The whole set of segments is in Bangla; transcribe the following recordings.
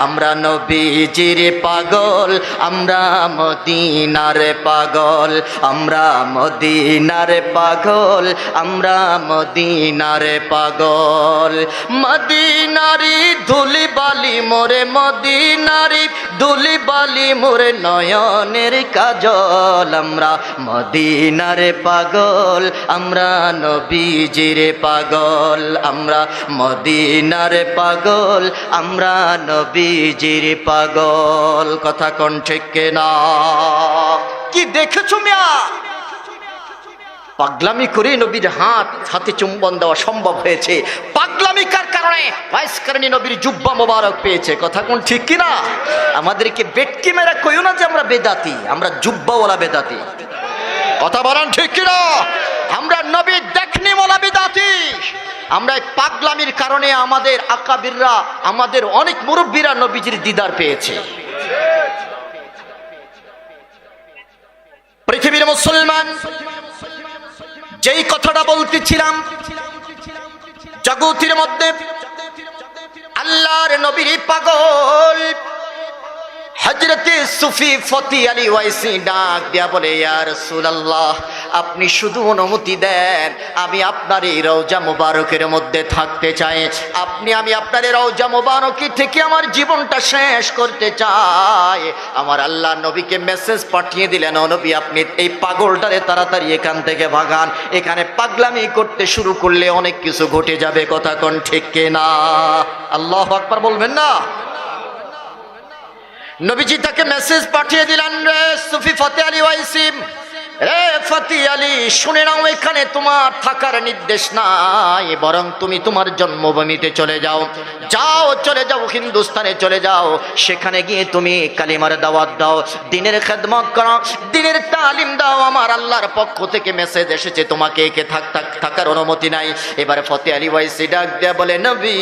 আমরা নবীজির পাগল, আমরা মদিনার পাগল, আমরা মদিনার পাগল, আমরা মদিনার পাগল। মদিনারি ধুলি বালি মোরে, মদিনারি ধুলি বালি মোরে নয়নের কাজল। আমরা মদিনার পাগল, আমরা নবীজির পাগল, আমরা মদিনার পাগল, আমরা নবীজির পাগল। কথা কোন ঠিক না? কি দেখেছো মিয়া? পাগলামি করে নবীর হাতে চুম্বন দেওয়া সম্ভব হয়েছে। পাগলামি কার কারণে? ওয়াইস কারণে নবীর জুব্বা মোবারক পেয়েছে। কথা কোন ঠিক কিনা? আমাদেরকে বেটকি মেরা কইও না যে আমরা বেদাতি, আমরা জুব্বাওয়ালা বেদাতি। কথা বলেন ঠিক কিনা? আমরা নবীর দেখনি ওয়ালা বেদাতি। আমরা পাগলামির কারণে আমাদের আকাবিররা, আমাদের অনেক মুরব্বীরা নবীজির দিদার পেয়েছে। পৃথিবীর মুসলমান, যেই কথাটা বলতেছিলাম, জগতের মধ্যে আল্লাহর নবীর পাগল হযরতে সুফি ফতি আলী ওয়াইসি ডাক দিয়া বলে, ইয়া রাসূলুল্লাহ, আপনি শুধু অনুমতি দেন, আমি আপনার এই রওজা মুবারকের মধ্যে থাকতে চাই। আমি আপনার এই রওজা মুবারকি থেকে আমার জীবনটা শেষ করতে চাই। আমার আল্লাহ নবীকে মেসেজ পাঠিয়ে দিলেন, ও নবী, আপনি এই পাগলটারে তাড়াতাড়ি এখান থেকে ভাগান। এখানে পাগলামি করতে শুরু করলে অনেক কিছু ঘটে যাবে। কথা কোন ঠিক কিনা? আল্লাহু আকবার বলবেন না? নবীজি তাকে মেসেজ পাঠিয়ে দিলেন, রে সুফি ফতি আলী ওয়াইসি, রে ফতি আলী, শুনে নাও, এখানে তোমার থাকার নির্দেশ নাই, বরং তুমি তোমার জন্মভূমিতে চলে যাও। যাও, চলে যাও, হিন্দুস্তানে চলে যাও। সেখানে গিয়ে তুমি কালিমার দাওয়াত দাও, দ্বীনের খেদমত করো, দ্বীনের তালিম দাও। আমার আল্লাহর পক্ষ থেকে মেসেজ এসেছে, তোমাকে একে থাকার অনুমতি নাই। এবারে ফতি আলী ওয়াইসি ডাক দেয়া বলে, নবী,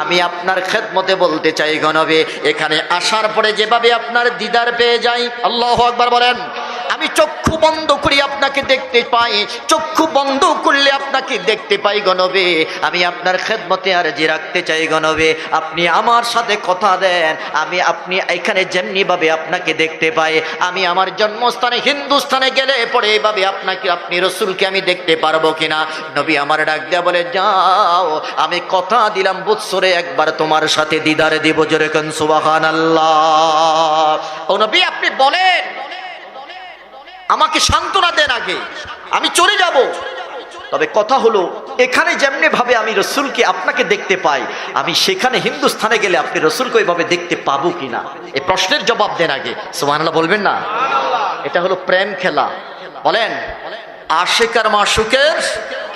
আমি আপনার খেদমতে বলতে চাই গো নবী, এখানে আসার পরে যেভাবে আপনার দিদার পেয়ে যাই, আল্লাহু আকবার বলেন, আমি চক্ষু বন্ধ করি আপনাকে দেখতে পাই, চক্ষু বন্ধ করলে আপনাকে দেখতে পাই গো নবী। আমি আপনার খেদমতে আরজি রাখতে চাই গো নবী, আপনি আমার সাথে কথা দেন। আপনি এখানে যেমনি ভাবে আপনাকে দেখতে পাই, আমি আমার জন্মস্থানে হিন্দুস্তানে গেলে পরে এইভাবে আপনি রসুলকে আমি দেখতে পারবো কিনা? নবী আমার ডাক দেয়া বলে, যাও, আমি কথা দিলাম বৎসরে একবার তোমার সাথে দিদারে দিব। জোরে কোন সুবহানাল্লাহ। ও নবী, আপনি বলেন, আমাকে সান্ত্বনা দেন, আগে আমি চলে যাব। তবে কথা হলো, এখানে যেমনি ভাবে আমি রসুলকে আপনাকে দেখতে পাই, আমি সেখানে হিন্দুস্তানে গেলে আপনি রসুলকে ওইভাবে দেখতে পাবো কিনা? এই প্রশ্নের জবাব দেন আগে। সুবহানাল্লাহ বলবেন না? এটা হলো প্রেম খেলা। বলেন, আশিক আর মাশুকের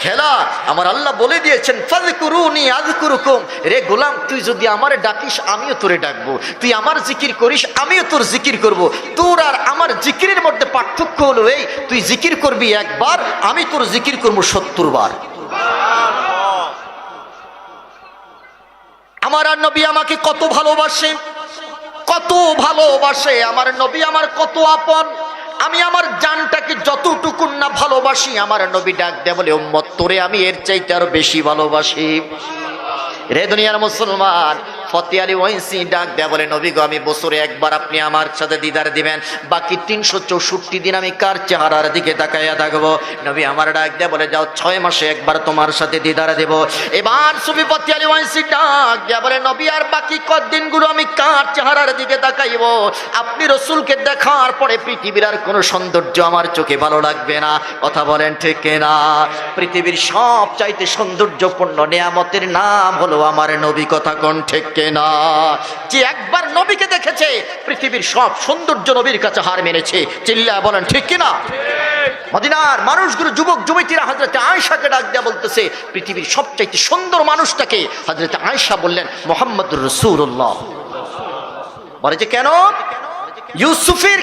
খেলা। আমার আল্লাহ বলে দিয়েছেন, ফাযকুরুনি আযকুরুকুম। রে গোলাম, তুই যদি আমারে ডাকিস আমিও তোরে ডাকবো, তুই আমার জিকির করিস আমিও তোর জিকির করব। তোর আর আমার জিকিরের মধ্যে পার্থক্য হলো এই, তুই জিকির করবি একবার, আমি তোর জিকির করবো ৭০ বার। আমার আর নবী আমাকে কত ভালোবাসে, কত ভালোবাসে। আমার নবী আমার কত আপন। আমি আমার জানটাকে যতটুকু না ভালোবাসি, আমার নবী ডাক দেয়া বলে, উম্মত, তোরে আমি এর চাইতে আরো বেশি ভালোবাসি। রে দুনিয়ার মুসলমান, ফতি আলী ওয়াইসি ডাক দেয়া বলে, নবী গো, আমি বছরে একবার আপনি আমার সাথে দিদার দিবেন, বাকি 364 দিন আমি কার চেহারার দিকে তাকাইয়া থাকবো? নবী আমার ডাক দেয়া বলে, যাও, 6 মাসে একবার তোমার সাথে দিদার দেব। এবার সুফি ফতি আলী ওয়াইসি ডাক দেয়া বলে, নবী, আর বাকি কতদিনগুলো আমি কার চেহারার দিকে তাকাইব? আপনি রসুলকে দেখার পরে পৃথিবীর আর কোনো সৌন্দর্য আমার চোখে ভালো লাগবে না। কথা বলেন ঠিক না? পৃথিবীর সব চাইতে সৌন্দর্যপূর্ণ নিয়ামতের নাম হলো আমার নবী। কথা কোন ঠিক না? যে একবার নবীকে দেখেছে, পৃথিবীর সব সৌন্দর্য নবীর কাছে হার মেনেছে। চিল্লায়া বলেন ঠিক কিনা? মদিনার মানুষগুলো, যুবক যুবতীরা হযরতে আয়েশাকে ডাক দেয়া বলতেছে, পৃথিবীর সবচাইতে সুন্দর মানুষটাকে? হযরতে আয়েশা বললেন, মুহাম্মদুর রাসূলুল্লাহ। বলে যে কেন? ইউসুফের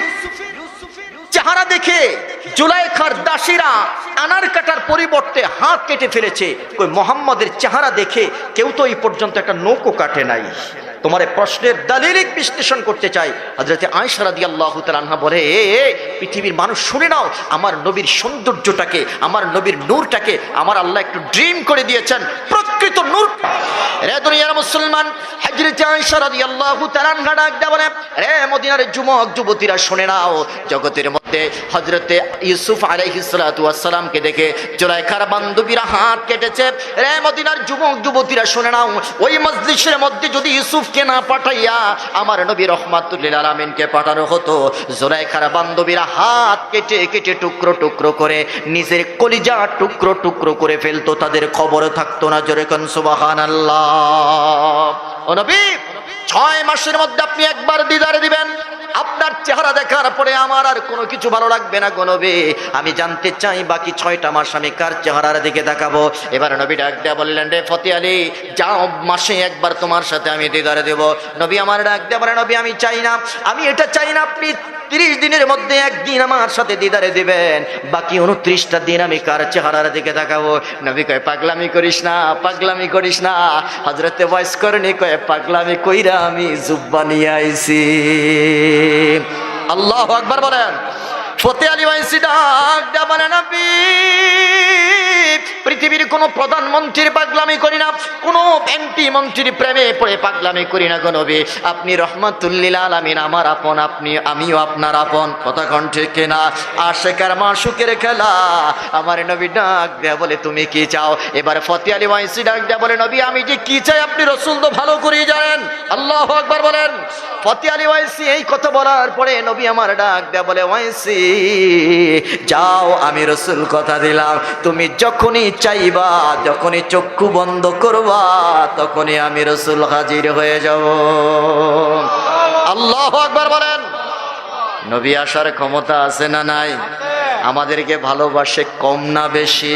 চেহারা দেখে জুলাইখার দাসীরা আনার কাটার পরিবর্তে হাত কেটে ফেলেছে। কই, মুহাম্মদের চেহারা দেখে কেউ তো এই পর্যন্ত একটা নৌকো কাটে নাই। তোমার এই প্রশ্নের দালিলিক বিশ্লেষণ করতে চাই। হযরত আয়েশা রাদিয়াল্লাহু তাআলা আনহা বলে, পৃথিবীর মানুষ শুনে নাও, আমার নবীর সৌন্দর্যটাকে, আমার নবীর নূরটাকে আমার আল্লাহ একটু ড্রিম করে দিয়েছেন, প্রকৃত নূর। রে দুনিয়ার মুসলমান, হযরত আয়েশা রাদিয়াল্লাহু তাআলা আনহা ডাক দেয়া বলে, রে মদিনার যুবক যুবতীরা শুনে নাও, জগতের মধ্যে হযরত ইউসুফ আলাইহিস সালাতু ওয়াস সালামকে দেখে জুলাইখার বান্ধবীরা হাত কেটেছে। রে মদিনার যুবক যুবতীরা শুনে নাও, ওই মজলিসের মধ্যে যদি ইউসুফকে না পাঠাইয়া আমার নবী রাহমাতুল লিল আলামিনকে পাঠানো হতো, জুলাইখার বান্ধবীরা হাত কেটে কেটে টুকরো টুকরো করে নিজের কলিজা টুকরো টুকরো করে ফেলতো, তাদের খবর থাকতো না। জোরে কোন সুবহানাল্লাহ। ও নবী, 6 মাসের মধ্যে আপনি একবার দিদার দিবেন, আপনার চেহারা দেখার পরে আমার আর কোনো কিছু ভালো লাগবে না গো নবী। আমি জানতে চাই বাকি 6টা মাস আমি কার চেহারার দিকে তাকাবো। এবার নবী ডাক দেয়া বললেন, রে ফতি আলী, যাও, মাসে একবার তোমার সাথে আমি দিদার দেব। নবী আমার ডাক দেয়া বলে, নবী আমি চাই না, আমি এটা চাই না, আপনি 30 দিনের মধ্যে একদিন আমার সাথে দিদারে দিবেন, বাকি 29টা দিন আমি কার চেহারার দিকে তাকাবো। নবী কয়, পাগলামি করিস না, পাগলামি করিস না। হযরতে ওয়াইস করনি কয়, পাগলামি কইরা আমি জুব্বা নিয়ে আইছি। আল্লাহু আকবার বলেন। ফতে আলী ওয়াইসি ডাক দেয়া বলে, নবী, পৃথিবীর কোনো প্রধানমন্ত্রীর পাগলামি করি না, কোনো এমপি মন্ত্রীর প্রেমে পড়ে পাগলামি করি না গো নবী। আপনি রহমাতুল লিল আলামিন, আমার আপন, আপনি, আমিও আপনার আপন। কথা কোন ঠিক কিনা? আশিকের মাশুকের খেলা। আমার নবী ডাক দেয়া বলে, তুমি কি চাও? এবার ফতে আলী ওয়াইসি ডাক দেয়া বলে, নবী আমি যে কি চাই আপনি রাসূল তো ভালো করেই জানেন। আল্লাহু আকবার বলেন। ফতে আলী ওয়াইসি এই কথা বলার পরে নবী আমার ডাক দেয়া বলে, ওয়াইসি যাও, আমি রাসূল কথা দিলাম, তুমি যখনই চাইবা, যখনই চক্ষু বন্ধ করবা, তখনই আমি রাসূল হাজির হয়ে যাব। আল্লাহু আকবার বলেন। নবী আসার ক্ষমতা আছে না নাই? আমাদেরকে ভালোবাসে কম না বেশি?